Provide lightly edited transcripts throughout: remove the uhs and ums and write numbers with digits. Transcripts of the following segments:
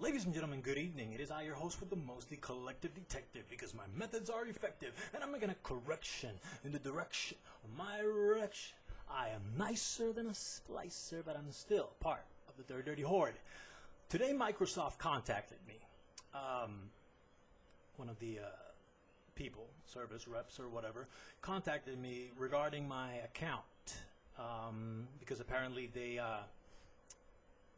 Ladies and gentlemen, good evening. It is I, your host with the mostly collective detective, because my methods are effective, and I'm making a correction in the direction of my erection. I am nicer than a splicer, but I'm still part of the Dirty Horde. Today, Microsoft contacted me. One of the people, service reps or whatever, contacted me regarding my account, because apparently they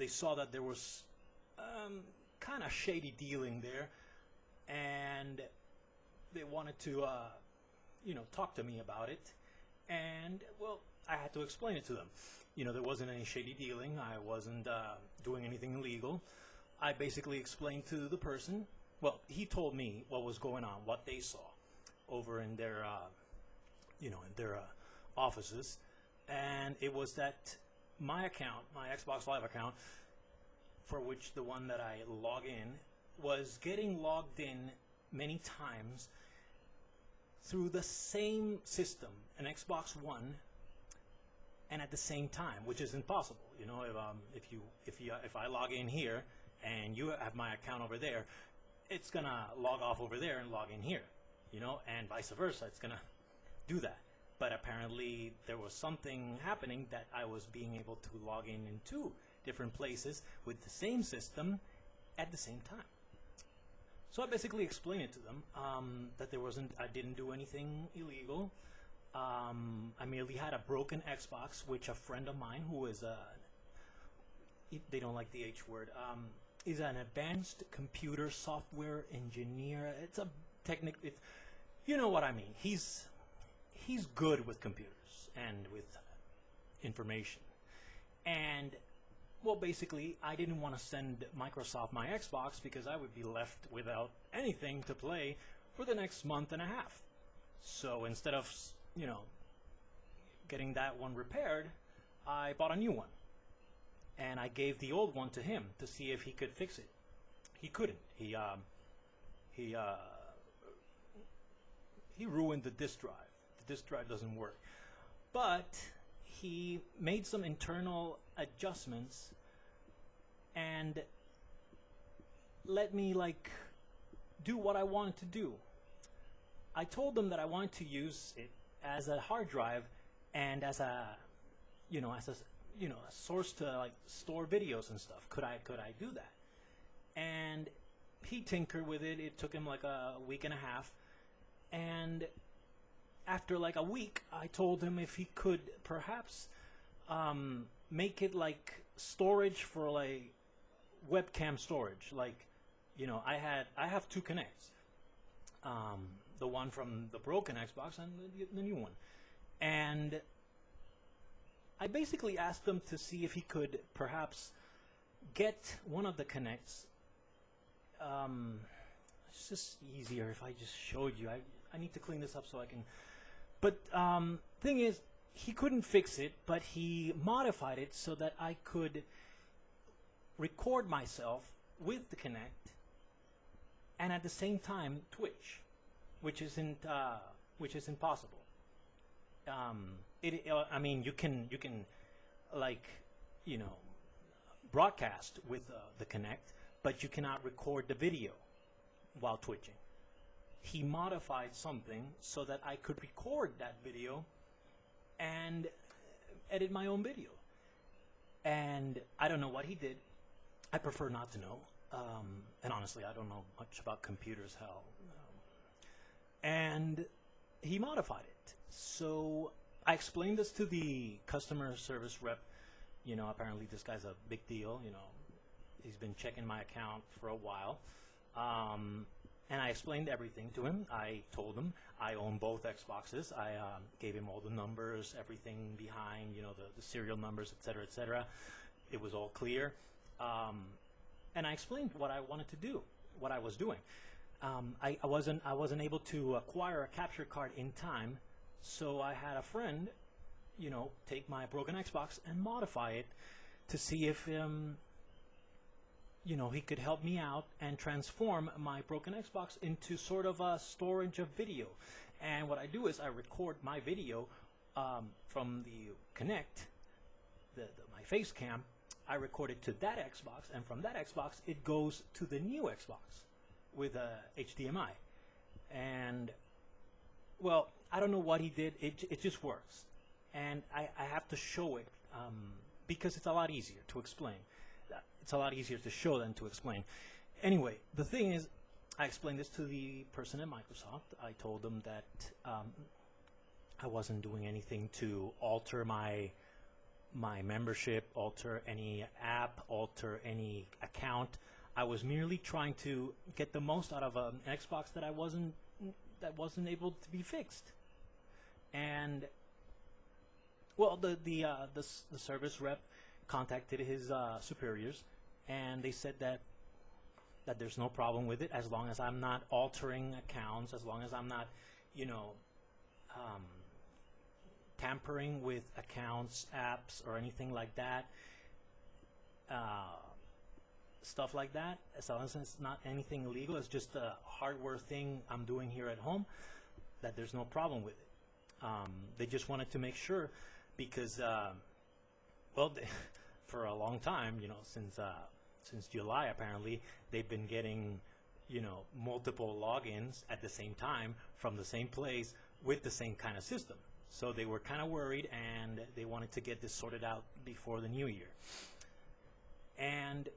saw that there was kind of shady dealing there, and they wanted to, talk to me about it. And well, I had to explain it to them. There wasn't any shady dealing. I wasn't doing anything illegal. I basically explained to the person. Well, he told me what was going on, what they saw over in their, offices, and it was that my account, my Xbox Live account, for which the one that I log in, was getting logged in many times through the same system, an Xbox One, and at the same time, which is impossible. If I log in here and you have my account over there, it's gonna log off over there and log in here, and vice versa. It's gonna do that. But apparently there was something happening that I was being able to log in two different places with the same system at the same time. So I basically explained it to them, that I didn't do anything illegal. I merely had a broken Xbox, which a friend of mine who is they don't like the H word, is an advanced computer software engineer. It's a you know what I mean. He's good with computers and with information. And well, basically, I didn't want to send Microsoft my Xbox because I would be left without anything to play for the next month and a half. So instead of, getting that one repaired, I bought a new one. And I gave the old one to him to see if he could fix it. He couldn't. He ruined the disk drive. The disk drive doesn't work. But he made some internal adjustments and let me do what I wanted to do. I told them that I wanted to use it as a hard drive and as a source to store videos and stuff. Could I do that? And he tinkered with it. It took him a week and a half, and after a week, I told him if he could perhaps make it storage for webcam storage. I have two Kinects, the one from the broken Xbox and the new one, and I basically asked him to see if he could perhaps get one of the Kinects. It's just easier if I just showed you. I need to clean this up so I can. But thing is, he couldn't fix it, but he modified it so that I could record myself with the Kinect and at the same time Twitch, which isn't possible. I mean, you can broadcast with the Kinect, but you cannot record the video while twitching. He modified something so that I could record that video and edit my own video. And I don't know what he did. I prefer not to know. And honestly, I don't know much about computers, hell. And he modified it. So I explained this to the customer service rep. Apparently this guy's a big deal. He's been checking my account for a while. And I explained everything to him. I told him I own both Xboxes. I gave him all the numbers, everything behind, the serial numbers, etc., etc. It was all clear. And I explained what I wanted to do, what I was doing. I wasn't able to acquire a capture card in time, so I had a friend, take my broken Xbox and modify it to see if he could help me out and transform my broken Xbox into sort of a storage of video. And what I do is I record my video from the Kinect, my face cam, I record it to that Xbox, and from that Xbox, it goes to the new Xbox with a HDMI. And, well, I don't know what he did. It just works. And I have to show it because it's a lot easier to explain. It's a lot easier to show than to explain. Anyway, the thing is, I explained this to the person at Microsoft. I told them that I wasn't doing anything to alter my membership, alter any app, alter any account. I was merely trying to get the most out of an Xbox that wasn't able to be fixed. And well, the service rep contacted his superiors, and they said that there's no problem with it as long as I'm not altering accounts, as long as I'm not, tampering with accounts, apps, or anything like that. Stuff like that, as long as it's not anything illegal, it's just a hardware thing I'm doing here at home, that there's no problem with it. They just wanted to make sure, because for a long time, since July apparently, they've been getting multiple logins at the same time from the same place with the same kind of system. So they were kind of worried, and they wanted to get this sorted out before the new year. And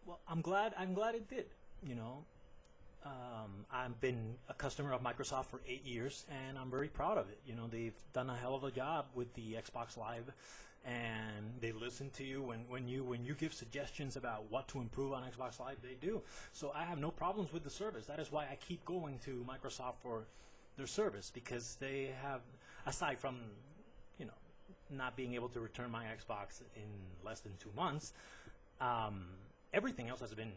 well, I'm glad it did. I've been a customer of Microsoft for 8 years, and I'm very proud of it. They've done a hell of a job with the Xbox Live, and they listen to you when you give suggestions about what to improve on Xbox Live. They do. So I have no problems with the service. That is why I keep going to Microsoft for their service, because they have, aside from not being able to return my Xbox in less than 2 months, everything else has been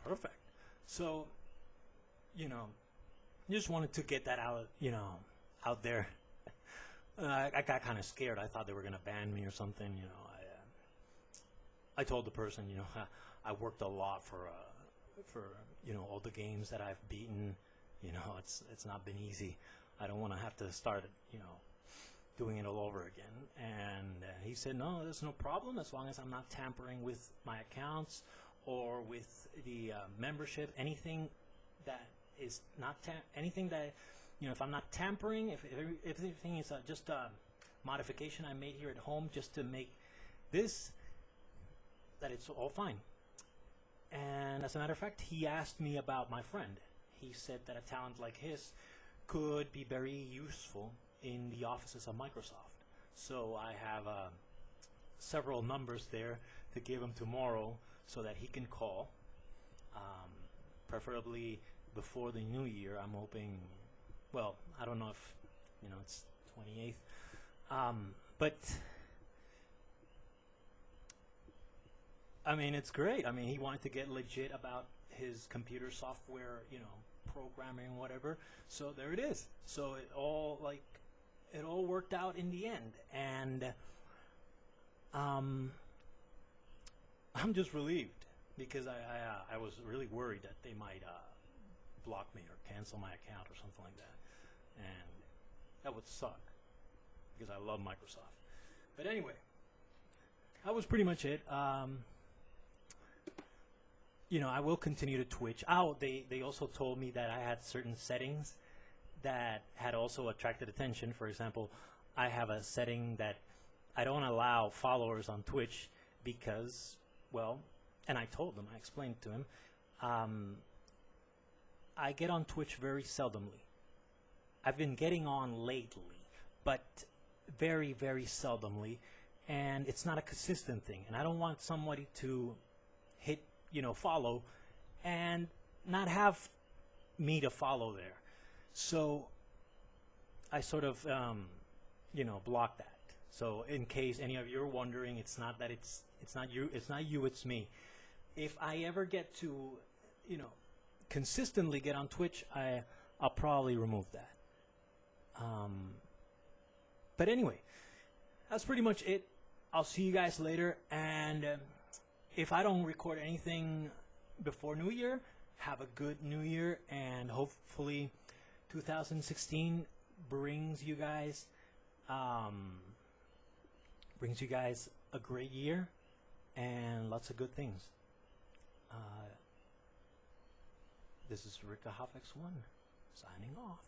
perfect. So, just wanted to get that out, out there. I got kind of scared. I thought they were going to ban me or something. I told the person, I worked a lot for all the games that I've beaten. It's not been easy. I don't want to have to start, doing it all over again. And he said, no, there's no problem as long as I'm not tampering with my accounts or with the membership. Anything that is not anything that, if I'm not tampering, if everything is just a modification I made here at home just to make this, that it's all fine. And as a matter of fact, he asked me about my friend. He said that a talent like his could be very useful in the offices of Microsoft. So I have several numbers there to give him tomorrow so that he can call, preferably before the new year. I'm hoping, well, I don't know if, it's 28th, but I mean, it's great. I mean, he wanted to get legit about his computer software, programming, whatever. So there it is. So it all worked out in the end, and I'm just relieved, because I was really worried that they might block me or cancel my account or something like that, and that would suck, because I love Microsoft. But anyway, that was pretty much it. I will continue to Twitch. They also told me that I had certain settings that had also attracted attention. For example, I have a setting that I don't allow followers on Twitch because, well, and I told them, I explained to him, I get on Twitch very seldomly. I've been getting on lately, but very, very seldomly, and it's not a consistent thing. And I don't want somebody to hit, follow and not have me to follow there. So I sort of, block that. So in case any of you are wondering, it's not that it's not you, it's me. If I ever get to, consistently get on Twitch, I'll probably remove that. But anyway, that's pretty much it. I'll see you guys later, and if I don't record anything before New Year, have a good New Year, and hopefully 2016 brings you guys a great year, and lots of good things. This is Rick X1 signing off.